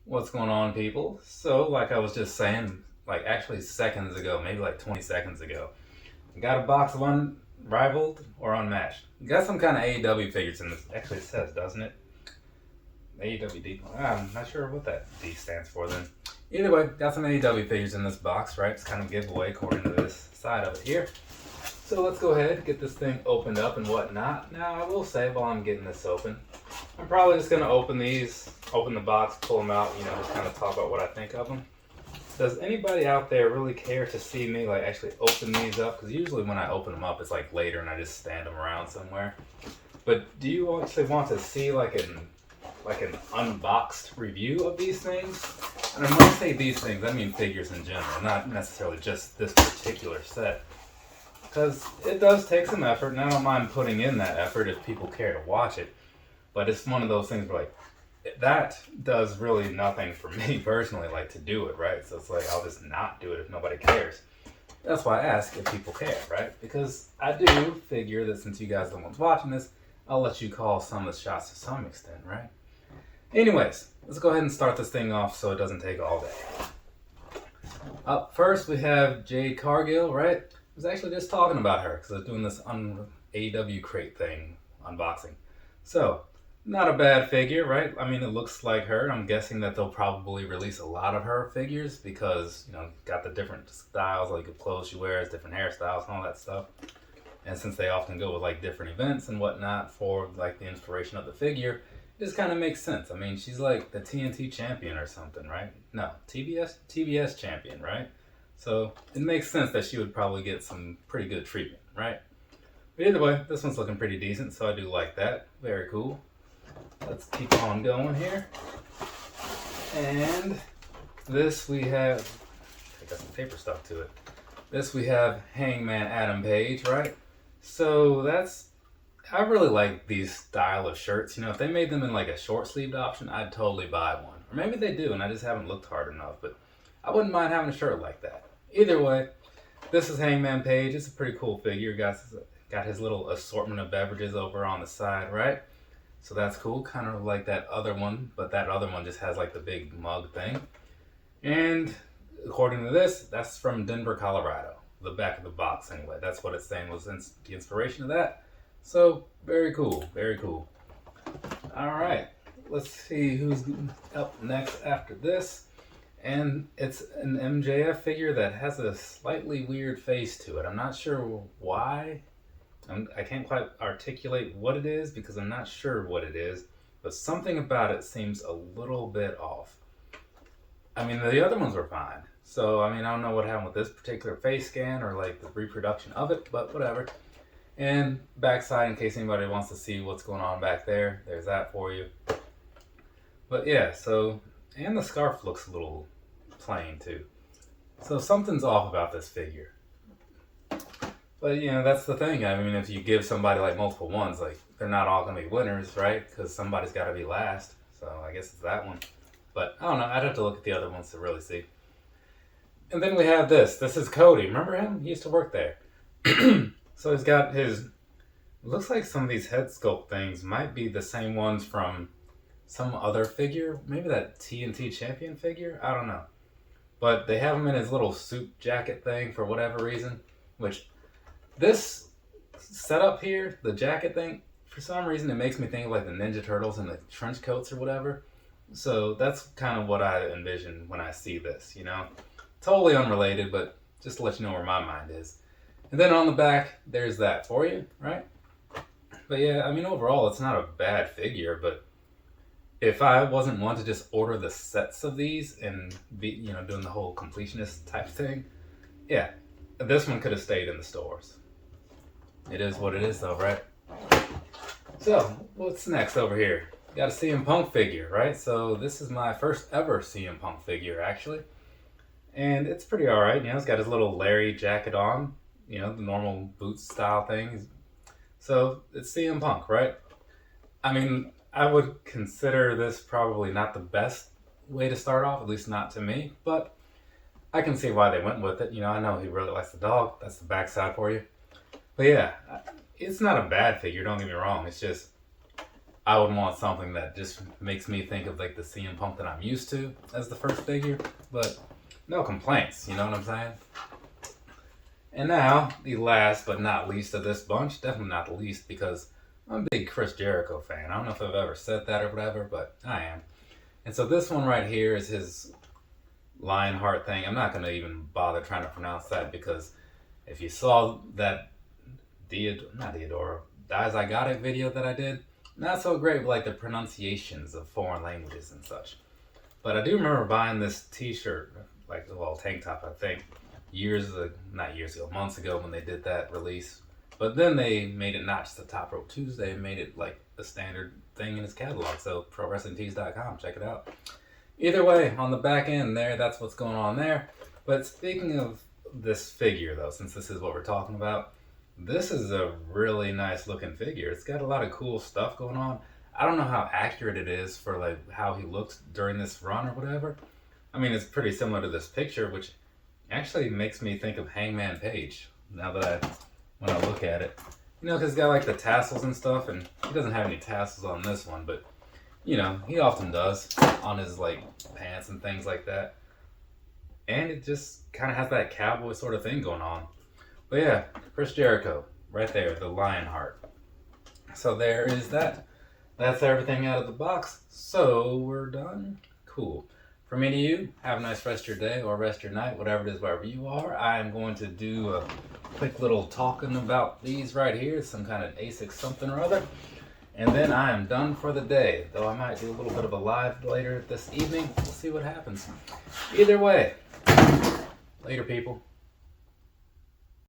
What's going on, people? So, like I was just saying, like actually seconds ago, maybe like 20 seconds ago, I got a box of Unrivaled or Unmatched. Got some kind of AEW figures in this. Actually, it says, doesn't it? AEW D. I'm not sure what that D stands for then. Either way, got some AEW figures in this box, right? It's kind of giveaway according to this side of it here. So let's go ahead, get this thing opened up and whatnot. Now, I will say while I'm getting this open, I'm probably just going to open the box, pull them out, just kind of talk about what I think of them. Does anybody out there really care to see me like actually open these up? Because usually when I open them up, it's like later and I just stand them around somewhere. But do you actually want to see like an unboxed review of these things? And when I say these things, I mean figures in general, not necessarily just this particular set. Because it does take some effort, and I don't mind putting in that effort if people care to watch it. But it's one of those things where, like, that does really nothing for me personally, like, to do it, right? So it's like, I'll just not do it if nobody cares. That's why I ask if people care, right? Because I do figure that since you guys are the ones watching this, I'll let you call some of the shots to some extent, right? Anyways, let's go ahead and start this thing off so it doesn't take all day. Up first, we have Jade Cargill, right? I was actually just talking about her because I was doing this AEW crate thing, unboxing. So, not a bad figure, right? I mean, it looks like her. I'm guessing that they'll probably release a lot of her figures because, got the different styles, like the clothes she wears, different hairstyles and all that stuff. And since they often go with like different events and whatnot for like the inspiration of the figure, it just kind of makes sense. I mean, she's like the TNT champion or something, right? No, TBS champion, right? So it makes sense that she would probably get some pretty good treatment, right? But either way, this one's looking pretty decent, so I do like that. Very cool. Let's keep on going here. And this we have, I got some paper stuck to it. This we have Hangman Adam Page, right? So I really like these style of shirts. If they made them in like a short sleeved option, I'd totally buy one. Or maybe they do, and I just haven't looked hard enough, but I wouldn't mind having a shirt like that. Either way, this is Hangman Page. It's a pretty cool figure. Got his little assortment of beverages over on the side, right? So that's cool. Kind of like that other one, but that other one just has like the big mug thing. And according to this, that's from Denver, Colorado. The back of the box, anyway. That's what it's saying was the inspiration of that. So, very cool. Very cool. All right. Let's see who's up next after this. And it's an MJF figure that has a slightly weird face to it. I'm not sure why. I can't quite articulate what it is because I'm not sure what it is. But something about it seems a little bit off. I mean, the other ones were fine. So, I don't know what happened with this particular face scan or like the reproduction of it, but whatever. And backside, in case anybody wants to see what's going on back there, there's that for you. But yeah, and the scarf looks a little plain too. So something's off about this figure. But that's the thing. If you give somebody like multiple ones, like they're not all gonna be winners, right? Because somebody's got to be last. So I guess it's that one. But I don't know. I'd have to look at the other ones to really see. And then we have this. This is Cody. Remember him? He used to work there. So he's got looks like some of these head sculpt things might be the same ones from some other figure. Maybe that TNT champion figure? I don't know. But they have him in his little suit jacket thing for whatever reason. Which, this setup here, the jacket thing, for some reason it makes me think of like the Ninja Turtles and the trench coats or whatever. So that's kind of what I envision when I see this, Totally unrelated, but just to let you know where my mind is. And then on the back, there's that for you, right? But yeah, overall, it's not a bad figure, but if I wasn't one to just order the sets of these and be, doing the whole completionist type thing, yeah, this one could have stayed in the stores. It is what it is, though, right? So, what's next over here? Got a CM Punk figure, right? So this is my first ever CM Punk figure, actually. And it's pretty alright, it's got his little Larry jacket on, the normal boots style thing. So it's CM Punk, right? I would consider this probably not the best way to start off, at least not to me, but I can see why they went with it. I know he really likes the dog. That's the backside for you. But yeah, it's not a bad figure, don't get me wrong. It's just, I would want something that just makes me think of like the CM Punk that I'm used to as the first figure, but no complaints, you know what I'm saying? And now, the last but not least of this bunch, definitely not the least because I'm a big Chris Jericho fan. I don't know if I've ever said that or whatever, but I am. And so this one right here is his Lionheart thing. I'm not going to even bother trying to pronounce that because if you saw that Dies I Got It video that I did, not so great with like the pronunciations of foreign languages and such. But I do remember buying this t-shirt, like, well, tank top, I think, months ago when they did that release. But then they made it not just a Top Rope Tuesday, made it like the standard thing in his catalog. So ProWrestlingTees.com, check it out. Either way, on the back end there, that's what's going on there. But speaking of this figure though, since this is what we're talking about, this is a really nice looking figure. It's got a lot of cool stuff going on. I don't know how accurate it is for like how he looks during this run or whatever. I mean, it's pretty similar to this picture, which actually makes me think of Hangman Page now that when I look at it. You know, because he's got like the tassels and stuff, and he doesn't have any tassels on this one, but you know, he often does on his like pants and things like that. And it just kind of has that cowboy sort of thing going on. But yeah, Chris Jericho, right there, the Lionheart. So there is that. That's everything out of the box. So we're done. Cool. From me to you, have a nice rest of your day or rest of your night, whatever it is, wherever you are. I am going to do a quick little talking about these right here, some kind of ASIC something or other. And then I am done for the day, though I might do a little bit of a live later this evening. We'll see what happens. Either way, later people.